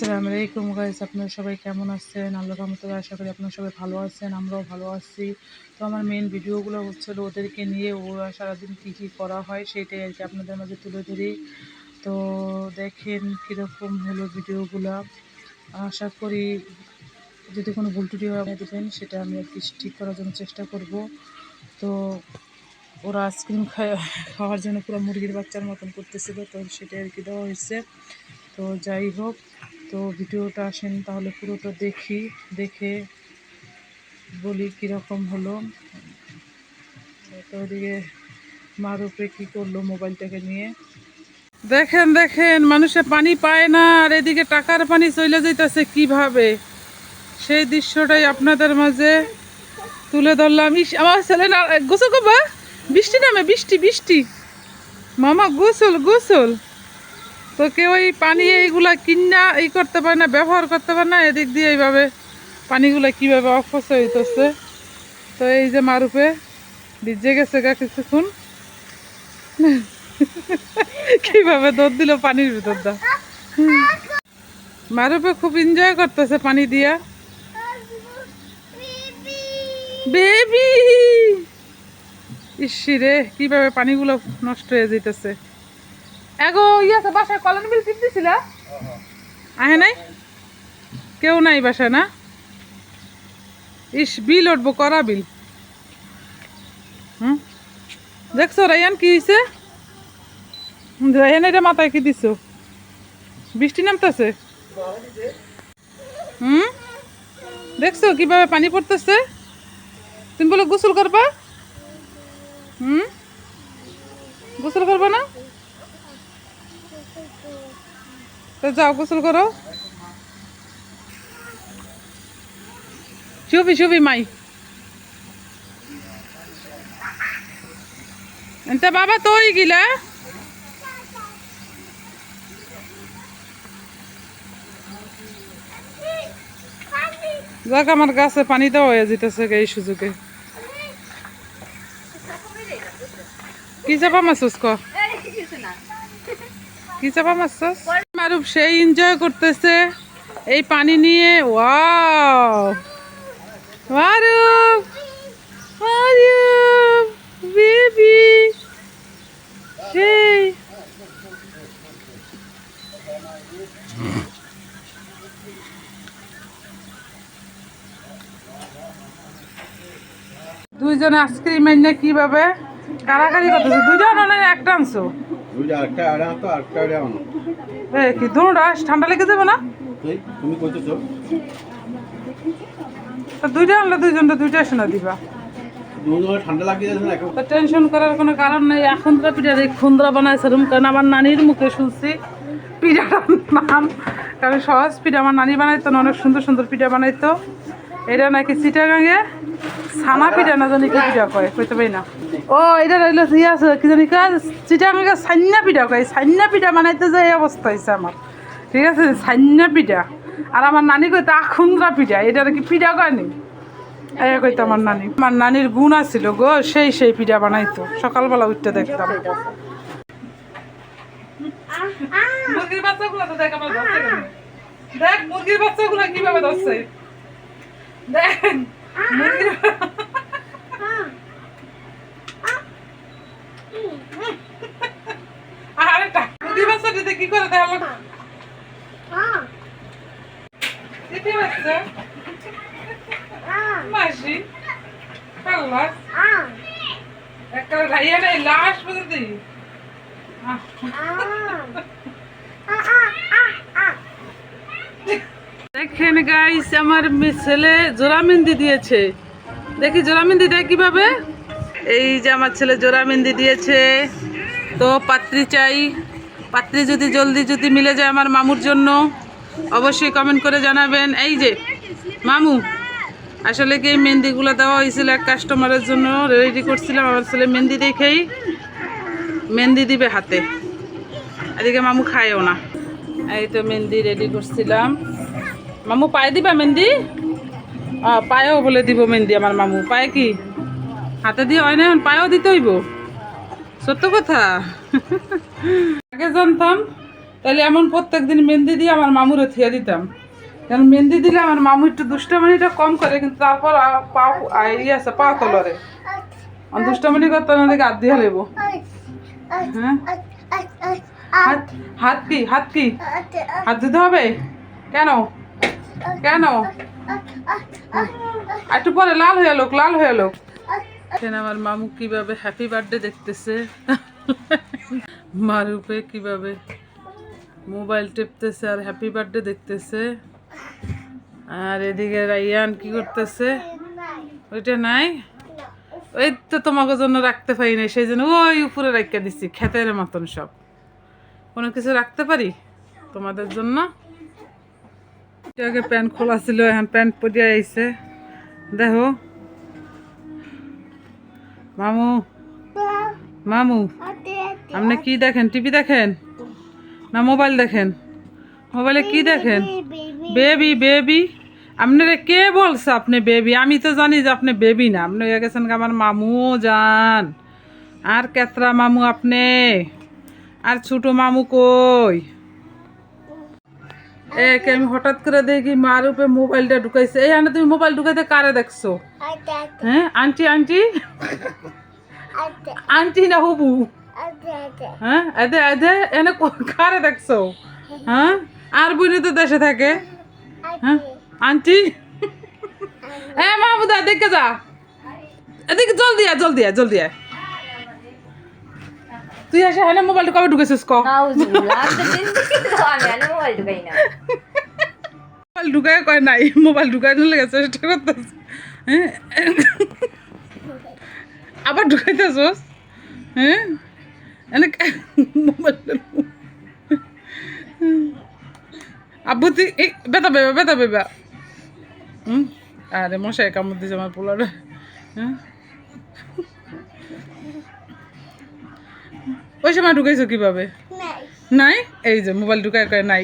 আসসালামু আলাইকুম গাইস, আপনারা সবাই কেমন আছেন? আল্লাহর রহমতে আশা করি আপনারা সবাই ভালো আছেন, আমরাও ভালো আছি। তো আমার মেন ভিডিওগুলো হচ্ছিল ওদেরকে নিয়ে ওরা সারাদিন কী কী করা হয় সেটাই আর কি আপনাদের মাঝে তুলে ধরি। তো দেখেন কীরকম হলো ভিডিওগুলো। আশা করি যদি কোনো ভুল টুটি আপনি দেবেন সেটা আমি আর কি ঠিক করার জন্য চেষ্টা করব। তো ওরা আইসক্রিম খাওয়ার জন্য পুরো মুরগির বাচ্চার মতন করতেছিল, তো সেটাই আর কি দেওয়া হয়েছে। তো যাই হোক, তো ভিডিওটা আসেন তাহলে পুরোটা দেখে বলি কীরকম হলো। তো ওদিকে মারুপে কী করলো মোবাইলটাকে নিয়ে দেখেন দেখেন, মানুষে পানি পায় না আর এদিকে টাকার পানি চলে যাইতেছে কিভাবে, সেই দৃশ্যটাই আপনাদের মাঝে তুলে ধরলাম। আমার ছেলে না গোসল করবা, বৃষ্টি নামে, বৃষ্টি বৃষ্টি মামা গোসল গোসল। তো কেউ এই পানি এইগুলা কিনা করতে পারে না, ব্যবহার করতে পারে না, এদিক দিয়ে এইভাবে পানিগুলা কীভাবে অপচয় হইতেছে। তো এই যে মারুপে ভিজে গেছে গা কিছুক্ষণ, কিভাবে দৌড় দিল পানির ভিতর দা। মারুপে খুব এনজয় করতেছে পানি দিয়া। বেবি ইসি রে, কিভাবে পানিগুলো নষ্ট হয়ে যাইতেছে। এগো ইয়াছে বাসায় কলন বিল টিপ দিছিল, আহে নাই, কেউ নাই বাসায় না। ইস বিল উঠবো, করা বিল। দেখছো রায়ান কি হয়েছে? রায়ান এটা মাথায় কি দিছো? বৃষ্টি নামতেছে। দেখছো কিভাবে পানি পড়তেছে? তুমি বলো গোসল করবা, গোসল করবা না? তো যাও গোসল করো। শুবি শুবি মাই এনতে বাবা তো গিলা। যাক আমার গাছে পানি দেওয়া হয়ে যেতেছে এই সুযোগে। কি চাপা মারছস ক, কি চাপা মারছস? মারুপ সেই এনজয় করতেছে এই পানি নিয়ে। ওয়াও মারুপ, মারুপ বেবি সেই। দুইজনে আইসক্রিম এনে কিভাবে কারাকারি করতেছে। দুইটা আনো একটা আনছো? কি দুটা ঠান্ডা লেগে যাবে না? দুইটা আনলে দুইজনটা দুইটা শোনা দিবা, টেনশন করার কোনো কারণ নেই। খুন্দ্রা পিঠা দিয়ে খুন্দ্রা বানাইছে রুম, কারণ আমার নানির মুখে শুনছি পিঠাটার নাম, কারণ সহজ পিঠা আমার নানি বানাইতো না, অনেক সুন্দর সুন্দর পিঠা বানাইতো। এটা নাকি চিটাগাঙে ছানা পিঠা না জানি কি পিঠা কয়, কইতে পারি না। ও এটা রইল ইয়ে আছে কি জানি কয়, চিটাগাঙে ছান্না পিঠা কয়। ছান্না পিঠা বানাইতে যে এই অবস্থা হয়েছে আমার, ঠিক আছে? ছান্না পিঠা। আর আমার নানি কইতো আখুন্দ্রা পিঠা, এটা কি পিঠা কয়নি এই কইতো আমার নানি। আমার নানির গুণ আছিল গো, সেই পিঠা বানাইতো, সকালবেলা উঠতে দেখতাম। মুরগির বাচ্চাগুলো তো দেখ আমার ধরছে, দেখ মুরগির বাচ্চাগুলো কিভাবে ধরছে, দেখ মুরগির। আরেকটা মুরগির বাচ্চাটিতে কি করে দেখ মাসি খাল্লাস একটা রাইয়া নেই লাশ বুঝতে। দেখেন গাইস, আমার ছেলে জোড়া মেহেন্দি দিয়েছে। দেখি জোড়া মেহেন্দি দেয় কিভাবে। এই যে আমার ছেলে জোড়া মেহেন্দি দিয়েছে। তো পাত্রী চাই, পাত্রী যদি জলদি যদি মিলে যায় আমার মামুর জন্য অবশ্যই কমেন্ট করে জানাবেন। এই যে মামু, আসলে কি এই মেহেন্দিগুলো দেওয়া হয়েছিল এক কাস্টমারের জন্য, রেডি করছিলাম। আমার ছেলে মেহেন্দি দেখেই মেহেন্দি দিবে হাতে, এদিকে মামু খায়ও না। এই তো মেহেন্দি রেডি করছিলাম। মামু পায়ে দিবা মেহেন্দি? পায়েও বলে দিব মেহেন্দি আমার মামু। পায়ে কি হাতে দিয়ে হয় না, পায়েও দিতে হইব? সত্য কথা। আগে জানতাম তাহলে এমন প্রত্যেকদিন মেহেন্দি দিয়ে আমার মামুরে থিয়ে দিতাম, কারণ মেহেন্দি দিলে আমার মামু একটু দুষ্টামিটা কম করে, কিন্তু তারপর পাও আছে পা তলরে দুষ্টামিনি করতে না দেখে হাত দিয়ে লেবো। হ্যাঁ হাত হাত কি হাত কি হাত দিতে হবে কেন কেন? একটু পরে লাল হয়ে লোক লাল হয়ে লোক। আমার মামু কিভাবে হ্যাপি বার্থডে দেখতেছে, মারুপে কিভাবে মোবাইল টিপতেছে আর হ্যাপি বার্থডে দেখতেছে। আর এদিকে রাইয়ান কি করতেছে? ওইটা নাই, ওই তো তোমাকে জন্য রাখতে পারি না, সেই জন্য ওই উপরে রাখতে দিচ্ছি খেতের মতন। সব কোনো কিছু রাখতে পারি তোমাদের জন্য। আগে প্যান্ট খোলা ছিল, এখন প্যান্ট পরিয়ে আইছে। দেখো মামু মামু আপনি কি দেখেন? টিভি দেখেন না মোবাইল দেখেন? মোবাইলে কি দেখেন? বেবি বেবি আপনারে কে বলছে আপনি বেবি? আমি তো জানি যে আপনি বেবি না, আপনি হয়ে গেছেন আমার মামু জান। আর কেতরা মামু আপনি? আর ছোট মামু কই? আমি হঠাৎ করে দেখি মার উপরে মোবাইলটা ঢুকাইছে। এই আনে তুমি মোবাইল ঢুকাইতে কারে দেখছো? হ্যাঁ আন্টি আন্টি আন্টি না হবু? হ্যাঁ এদে এদে এনে কারে দেখছো? হ্যাঁ আর বুঝি তো দেশে থাকে। হ্যাঁ আন্টি এ মাহমুদা দেখে যা, এদিকে জলদি আয় জলদি আয় জলদি আয়। তুই এসে হ্যাঁ মোবাইলটা কবে ঢুকেছিস? মোবাইল ঢুকাই কয় নাই, মোবাইল ঢুকাই নিলে চেষ্টা করতেছ। হ্যাঁ আবার ঢুকাইতেছস? হ্যাঁ এনে মোবাইল আব্বু তুই বেতা বেবা বেতা বেবা। আরে মশাই কামড় দিয়েছে আমার পোলারে। হ্যাঁ ওই সময় ঢুকাইছো কিভাবে? নাই এই যে মোবাইল ঢুকায় কয় নাই।